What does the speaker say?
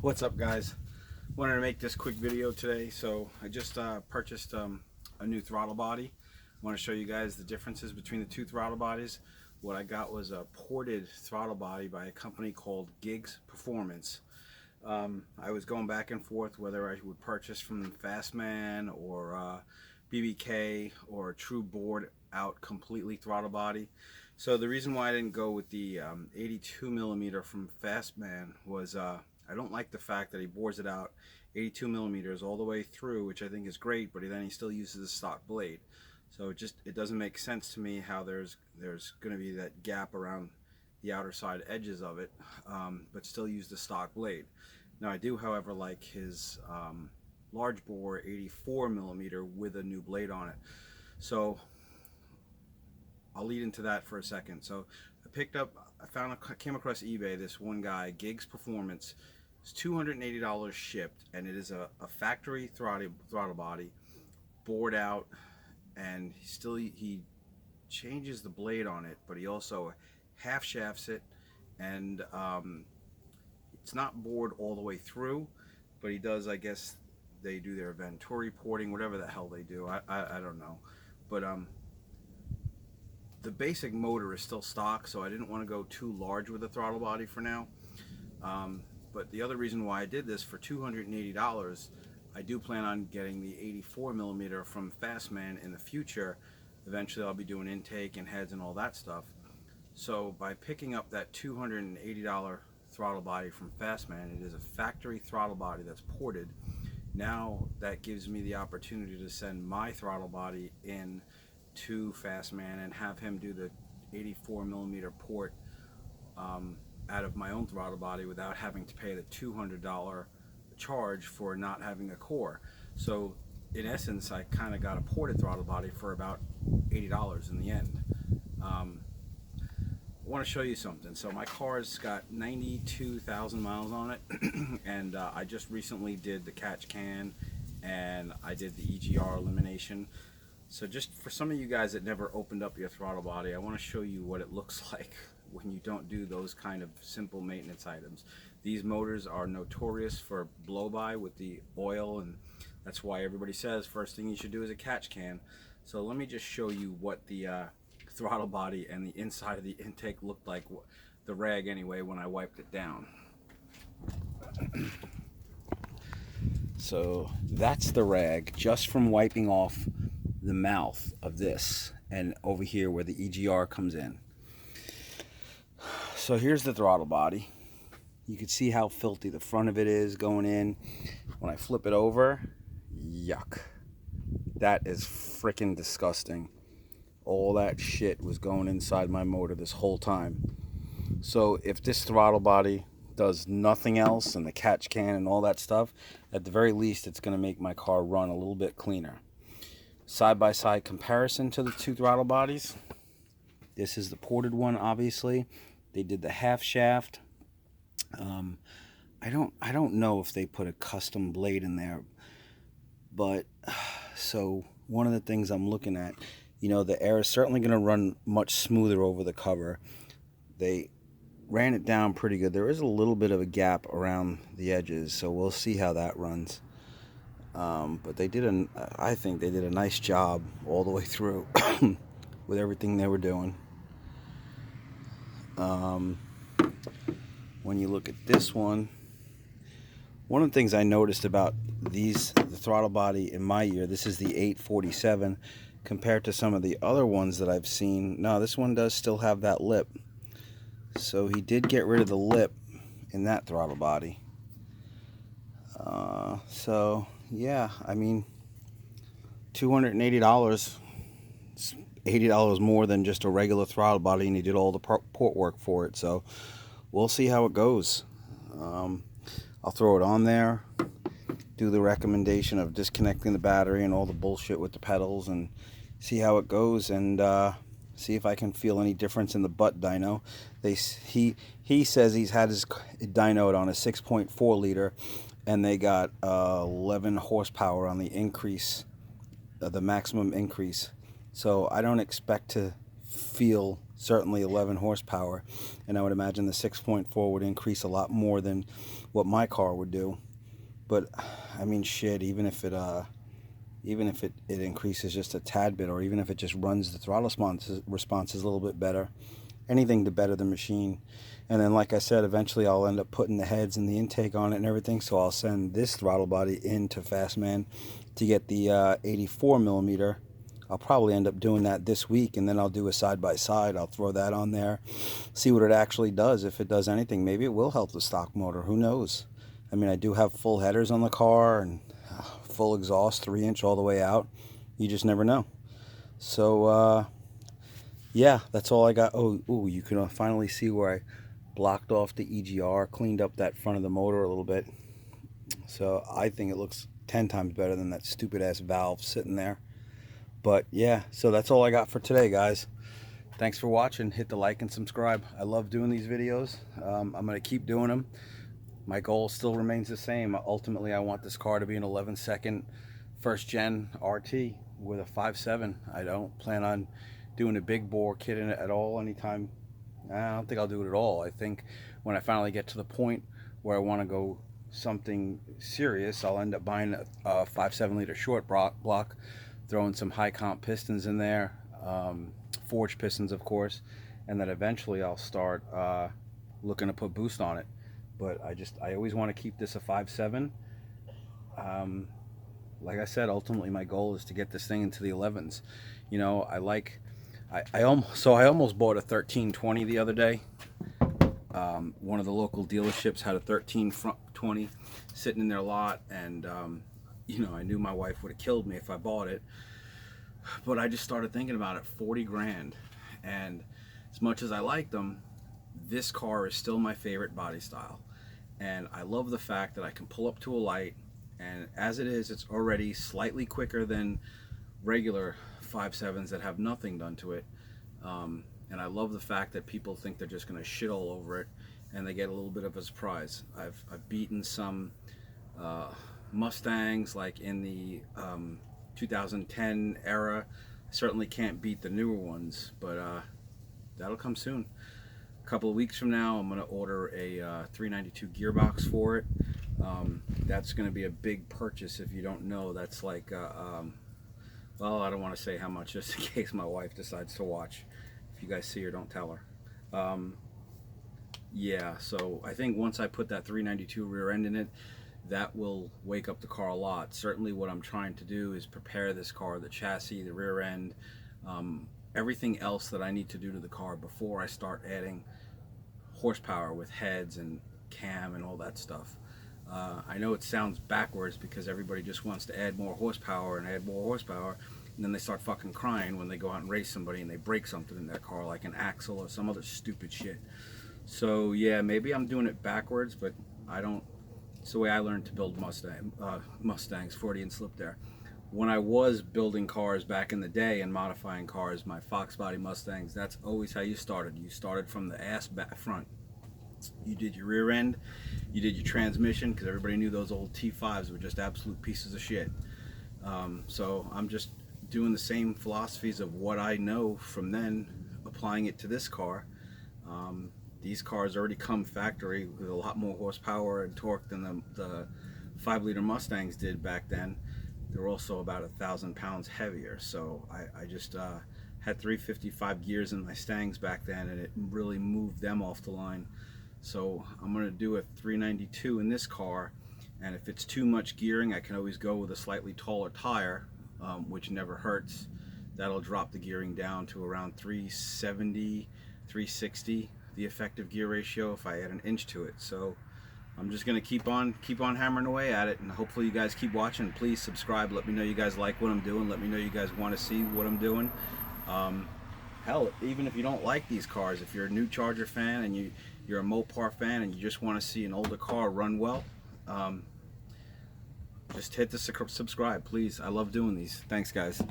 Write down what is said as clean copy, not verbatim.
What's up, guys? Wanted to make this quick video today. So I just purchased a new throttle body. I want to show you guys the differences between the two throttle bodies. What I got was a ported throttle body by a company called Gigs Performance. I was going back and forth whether I would purchase from Fastman or BBK or a true bored out completely throttle body. So the reason why I didn't go with the 82 millimeter from Fastman was I don't like the fact that he bores it out 82 millimeters all the way through, which I think is great, but then he still uses a stock blade. So it doesn't make sense to me how there's going to be that gap around the outer side edges of it, but still use the stock blade. Now I do, however, like his large bore 84 millimeter with a new blade on it. So I'll lead into that for a second. So I came across eBay this one guy, Gigs Performance. It's $280 shipped, and it is a factory throttle body, bored out, and he changes the blade on it, but he also half shafts it, and it's not bored all the way through, but he does, I guess they do their Venturi porting, whatever the hell they do. I don't know, but the basic motor is still stock, so I didn't want to go too large with the throttle body for now. But the other reason why I did this for $280, I do plan on getting the 84 millimeter from Fastman in the future. Eventually I'll be doing intake and heads and all that stuff. So by picking up that $280 throttle body from Fastman, it is a factory throttle body that's ported. Now that gives me the opportunity to send my throttle body in to Fastman and have him do the 84 millimeter port out of my own throttle body without having to pay the $200 charge for not having a core. So in essence, I kind of got a ported throttle body for about $80 in the end. I want to show you something. So my car's got 92,000 miles on it, and I just recently did the catch can and I did the EGR elimination. So just for some of you guys that never opened up your throttle body, I want to show you what it looks like when you don't do those kind of simple maintenance items. These motors are notorious for blow-by with the oil, and that's why everybody says first thing you should do is a catch can. So let me just show you what the throttle body and the inside of the intake looked like, the rag anyway, when I wiped it down. So that's the rag just from wiping off the mouth of this and over here where the EGR comes in. So here's the throttle body. You can see how filthy the front of it is going in. When I flip it over, yuck. That is freaking disgusting. All that shit was going inside my motor this whole time. So if this throttle body does nothing else, and the catch can and all that stuff, at the very least it's going to make my car run a little bit cleaner. Side-by-side comparison to the two throttle bodies. This is the ported one, obviously. They did the half shaft. I don't know if they put a custom blade in there, but so one of the things I'm looking at, you know, the air is certainly going to run much smoother over the cover. They ran it down pretty good. There is a little bit of a gap around the edges, so we'll see how that runs. But I think they did a nice job all the way through with everything they were doing. When you look at this one of the things I noticed about the throttle body in my year, this is the 847, compared to some of the other ones that I've seen. No, this one does still have that lip. So he did get rid of the lip in that throttle body. So yeah, I mean, $280, it's $80 more than just a regular throttle body, and he did all the port work for it. So we'll see how it goes. I'll throw it on there, do the recommendation of disconnecting the battery and all the bullshit with the pedals, and see how it goes, and see if I can feel any difference in the butt dyno. He says he's had his dynoed on a 6.4 liter, and they got 11 horsepower on the increase, the maximum increase. So I don't expect to feel certainly 11 horsepower, and I would imagine the 6.4 would increase a lot more than what my car would do. But I mean, shit, even if it increases just a tad bit, or even if it just runs the throttle responses a little bit better, anything to better the machine. And then, like I said, eventually I'll end up putting the heads and the intake on it and everything, so I'll send this throttle body into Fastman to get the 84 millimeter. I'll probably end up doing that this week, and then I'll do a side-by-side. I'll throw that on there, see what it actually does. If it does anything, maybe it will help the stock motor. Who knows? I mean, I do have full headers on the car and full exhaust, 3-inch all the way out. You just never know. So, yeah, that's all I got. Oh, ooh, you can finally see where I blocked off the EGR, cleaned up that front of the motor a little bit. So I think it looks 10 times better than that stupid-ass valve sitting there. But yeah, so that's all I got for today, guys. Thanks for watching. Hit the like and subscribe. I love doing these videos. I'm going to keep doing them. My goal still remains the same. Ultimately, I want this car to be an 11-second first-gen RT with a 5.7. I don't plan on doing a big bore kit in it at all anytime. I don't think I'll do it at all. I think when I finally get to the point where I want to go something serious, I'll end up buying a 5.7 liter short block, throwing some high comp pistons in there, forged pistons of course, and then eventually I'll start looking to put boost on it. But I always want to keep this a 5.7. Like I said, ultimately my goal is to get this thing into the 11s. You know, I almost bought a 1320 the other day. One of the local dealerships had a 1320 sitting in their lot, and you know, I knew my wife would have killed me if I bought it. But I just started thinking about it. 40 grand, and as much as I like them, this car is still my favorite body style. And I love the fact that I can pull up to a light, and as it is, it's already slightly quicker than regular 5.7s that have nothing done to it. And I love the fact that people think they're just going to shit all over it, and they get a little bit of a surprise. I've beaten some Mustangs like in the 2010 era. I certainly can't beat the newer ones, but that'll come soon. A couple of weeks from now, I'm going to order a 392 gearbox for it. That's going to be a big purchase. If you don't know, that's like well, I don't want to say how much, just in case my wife decides to watch. If you guys see her, don't tell her. Yeah, so I think once I put that 392 rear end in it, that will wake up the car a lot. Certainly what I'm trying to do is prepare this car, the chassis, the rear end, everything else that I need to do to the car before I start adding horsepower with heads and cam and all that stuff. I know it sounds backwards because everybody just wants to add more horsepower and add more horsepower, and then they start fucking crying when they go out and race somebody and they break something in their car, like an axle or some other stupid shit. So yeah, maybe I'm doing it backwards, but I don't. It's the way I learned to build Mustangs, Freudian slip there. When I was building cars back in the day and modifying cars, my Fox body Mustangs, that's always how you started. You started from the ass back front. You did your rear end, you did your transmission, because everybody knew those old T5s were just absolute pieces of shit. So I'm just doing the same philosophies of what I know from then, applying it to this car. These cars already come factory with a lot more horsepower and torque than the 5-liter Mustangs did back then. They're also about 1,000 pounds heavier. So I just had 355 gears in my Stangs back then, and it really moved them off the line. So I'm going to do a 392 in this car, and if it's too much gearing, I can always go with a slightly taller tire, which never hurts. That'll drop the gearing down to around 370, 360, the effective gear ratio, if I add an inch to it. So I'm just going to keep on hammering away at it, and hopefully you guys keep watching. Please subscribe. Let me know you guys like what I'm doing. Let me know you guys want to see what I'm doing. Hell, even if you don't like these cars, if you're a new Charger fan and you're a Mopar fan and you just want to see an older car run well, just hit the subscribe, please. I love doing these. Thanks, guys.